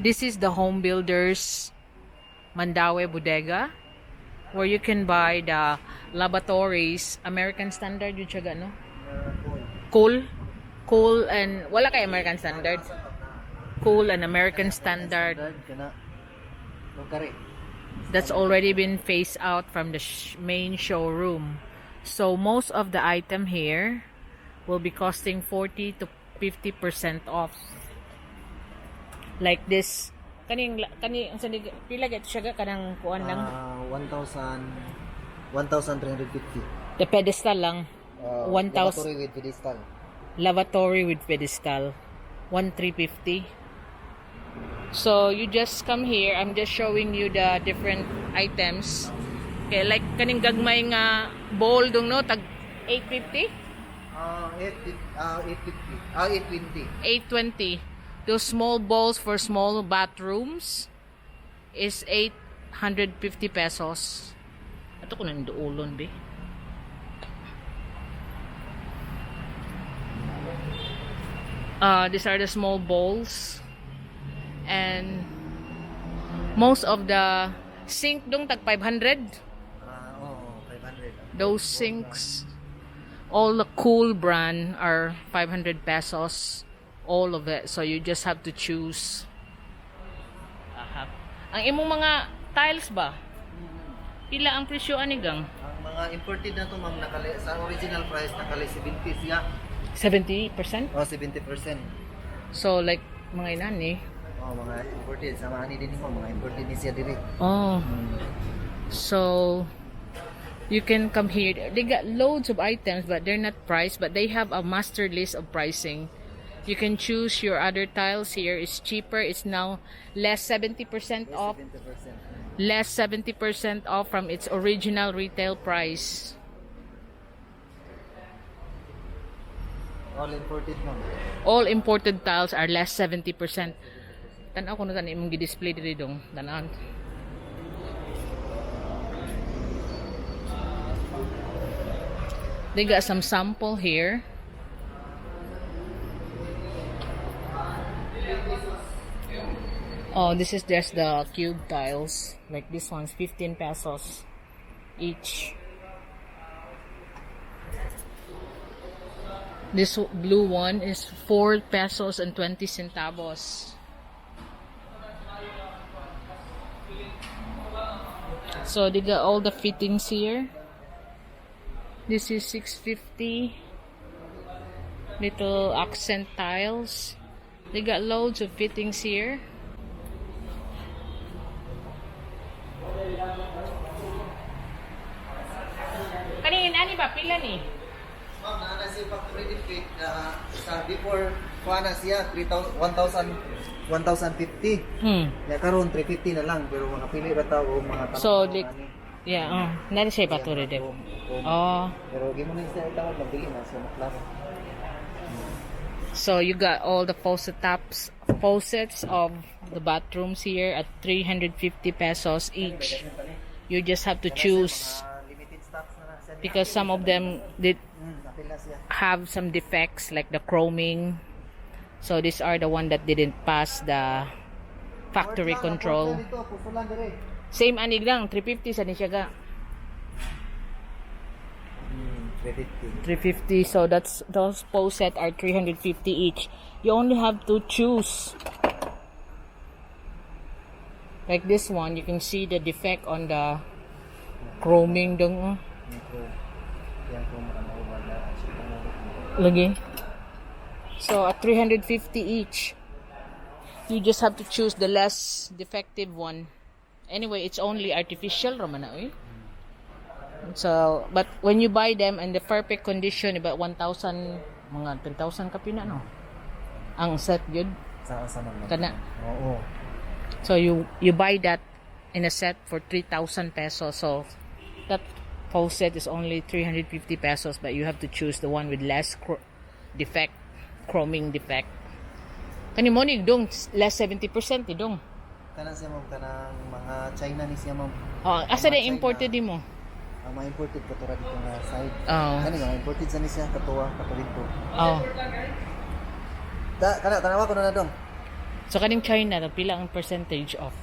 This is the home builders Mandaue Bodega, where you can buy the lavatories, American Standard yung siya no? Cool and wala kay American Standard. Cool and American Standard. That's already been phased out from the main showroom. So most of the item here will be costing 40 to 50% off. Like this. Kaning pila gid siya kanang kuan lang? 1,350. The pedestal lang. 1,000 Lavatory with pedestal. Lavatory with pedestal. 1,350. So you just come here. I'm just showing you the different items. Okay, like kaning gagmay nga bowl dong no tag 850? 850. 820. Those small bowls for small bathrooms is 850 pesos. Ato ko nang duolon be. These are the small bowls. And most of the sink dong tag 500. 500. Those sinks, all the Cool brand are 500 pesos. All of it. So you just have to choose. Ang imong mga tiles ba? Pila ang presyo ani gang? Ang mga imported na to ma'am nakali sa original price nakali 70 siya. 70%? 70%. So like mga inani. Mga imported sama ani din mo mga imported ni siya diri. Oh. So you can come here. They got loads of items but they're not priced, but they have a master list of pricing. You can choose your other tiles here. It's cheaper. It's now less 70% off. 70%. Less 70% off from its original retail price. All imported ma'am. All imported tiles are less 70%. Tanaw ko na tani imong gi-display diri dong. Tanan. They got some sample here. Oh, this is just the cube tiles. Like this one's 15 pesos each. This blue one is 4 pesos and 20 centavos. So they got all the fittings here. This is 650. Little accent tiles. They got loads of fittings here. Kanin ani ba pila ni? Ma'am, na si factory defect sa before kuha na siya 1,050. Ya karon 350 na lang pero mga pili ra ta o mga tanong. So like yeah, nari siya paturi de. Oh. Pero gimo na siya tawag mabili na siya klaro. So you got all the faucets of the bathrooms here at 350 pesos each. You just have to choose because some of them did have some defects like the chroming. So these are the one that didn't pass the factory control. Same anig lang 350 sa ni siya ga. 350. So that's those faucet are 350 each. You only have to choose. Like this one, you can see the defect on the chroming dong. Lagi. So at 350 each. You just have to choose the less defective one. Anyway, it's only artificial raman na eh. So, but when you buy them in the perfect condition, about 1,000, mga 10,000 kapina, no? Ang set yun. Kana. Oo. So, you buy that in a set for 3,000 pesos. So, that faucet is only 350 pesos, but you have to choose the one with less defect, chroming defect. Kani mo ni dong, less 70% ni dong. Kanang siya ma'am, kanang mga China ni siya ma'am. Oh, asa na imported din mo? Ang mga imported katura dito nga side. Oh. Kani nga imported sa ni siya katuwa kato dito. Oh. Kana tanawa ko na dong. So kaning China, pila ang percentage off?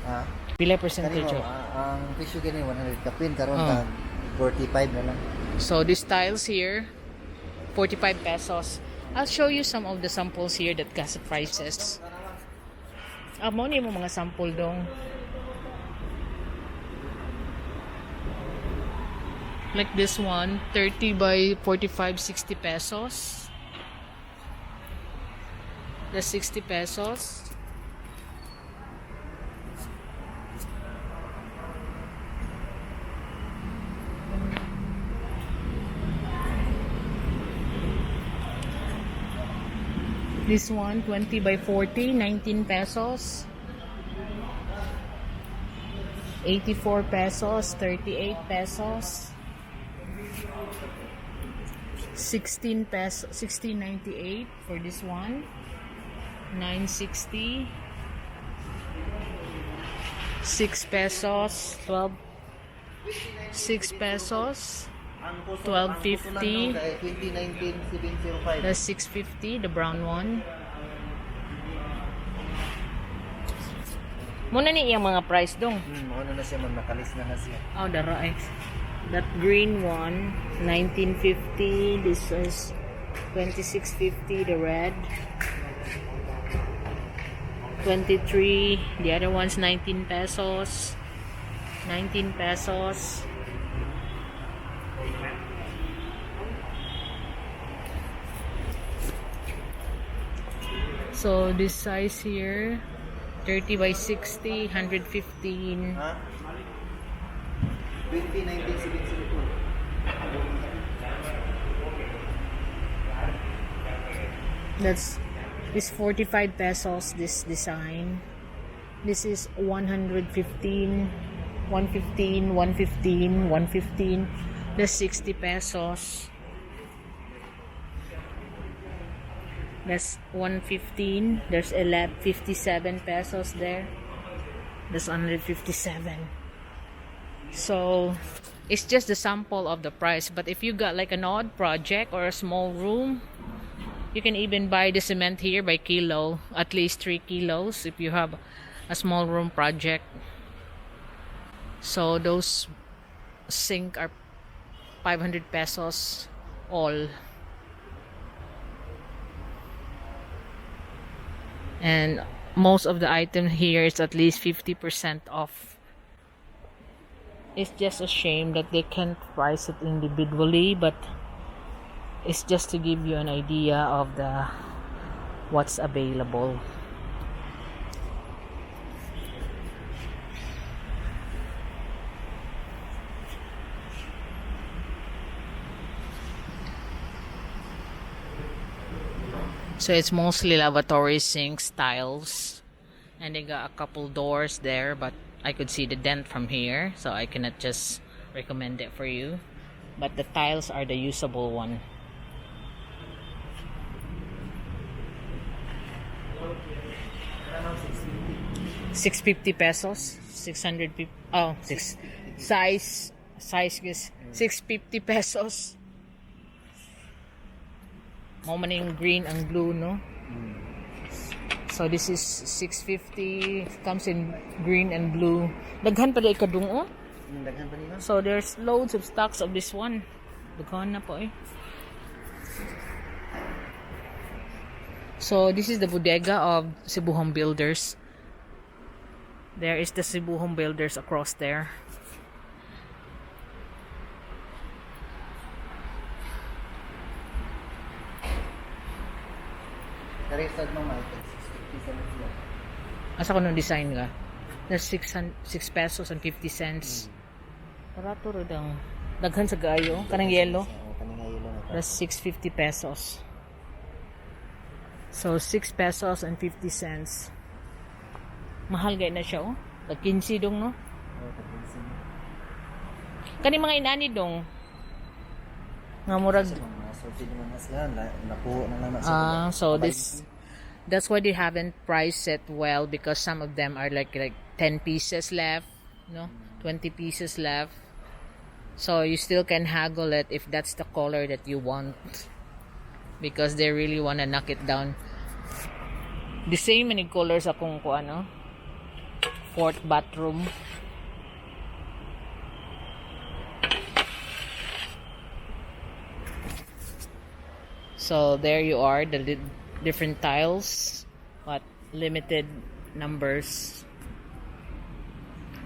Ha? Pila percentage Kanimo, off? ang presyo gani 100 kapin karon Oh. tag 45 na lang. So these tiles here, 45 pesos. I'll show you some of the samples here that has prices. Mo ni mo mga sample dong. Like this one, 30 by 45, 60 pesos. That's 60 pesos. This one, 20 by 40, 19 pesos. 84 pesos, 38 pesos. 16 pesos, 16.98 for this one. 9.60. 6 pesos, 12. 6 pesos. Ang puso 12.50. 2019 705. That's 6.50, the brown one. Muna ni iyang mga price dong. Ano na siya man nakalis na siya. Oh, the right. That green one, 19.50. This is 26.50. The red, 23. The other one's 19 pesos. 19 pesos. So this size here, 30 by 60, 115. Ha? 2019 702. That's this 45 pesos, this design. This is 115, 115, 115, 115. That's 60 pesos. That's 115. There's 57 pesos there. That's 157. So it's just the sample of the price. But if you got like an odd project or a small room, you can even buy the cement here by kilo, at least 3 kilos if you have a small room project. So those sink are 500 pesos all. And most of the item here is at least 50% off. It's just a shame that they can't price it individually, but it's just to give you an idea of the what's available. So it's mostly lavatory sinks, tiles, and they got a couple doors there, but I could see the dent from here, so I cannot just recommend it for you. But the tiles are the usable one. $650 pesos, 650. Oh, six size is 650 pesos. Mo man yung green and blue, no? So this is 650, comes in green and blue. Daghan pa dai kadung, oh. Daghan pa nila. So there's loads of stocks of this one. Daghan na po eh. So this is the bodega of Cebu Home Builders. There is the Cebu Home Builders across there. Karestad mo Michael. Asa ko nung design ka? That's 6 pesos and 50 cents. Barato ro dang. Daghan sa gayo. Kanang yellow. That's 650 pesos. So 6 pesos and 50 cents. Mahal gay na siya, oh. Tag 15 dong, no? Kani mga inani dong. Nga murag. So that's why they haven't priced it well, because some of them are like 10 pieces left, no? 20 pieces left. So you still can haggle it if that's the color that you want, because they really want to knock it down. The same many colors akong ko ano. Fourth bathroom. So there you are, the different tiles, but limited numbers.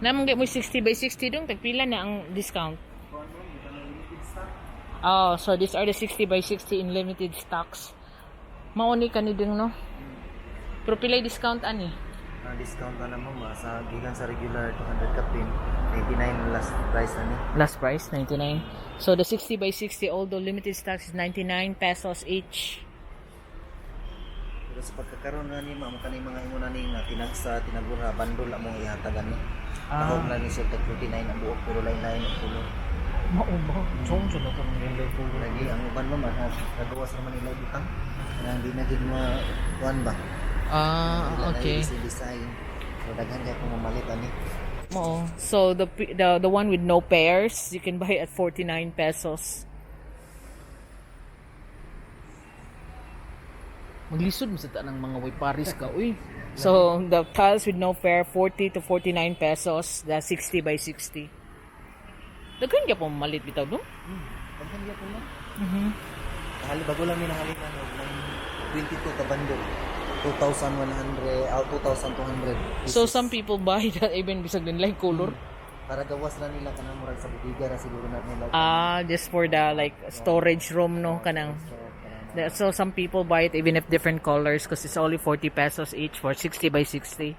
Naman mo 60 by 60 dong, tagpila na ang discount. Oh, so these are the 60 by 60 in limited stocks. Mauni ka ni ding no? Pero pilay discount ani? Discount na naman sa gigan sa regular 200 kapin 99 last price ani. Last price 99. So the 60 by 60 although limited stocks is 99 pesos each. Pero sa pagkakaroon na ni mamo kanay mga imo na ni nga tinagsa tinagura bandol among ihatagan ni. Tahog na ni siya tag 49 ang buok pero lain-lain ang tulo. Mao ba? Chong na to ng level. Lagi ang uban mo man nagawas naman nila butang. Nang di na gid ma kuan ba. Okay. Design. So daghan kay kung mamalit ani. Oo. So the one with no pairs, you can buy at 49 pesos. Maglisod mo sa tanang mga way Paris ka, uy. So the tiles with no pair 40 to 49 pesos, the 60 by 60. Daghan ka po malit bitaw no? Daghan gyud mo. Mhm. Bago lang ni nahalin ano ng 22 ka bandol. 2,100 out 2,200. So some people buy that even bisag din like color. Para gawas na nila kanang murag sa budiga ra siguro na nila. Just for the like storage room no kanang. So some people buy it even if different colors because it's only 40 pesos each for 60 by 60.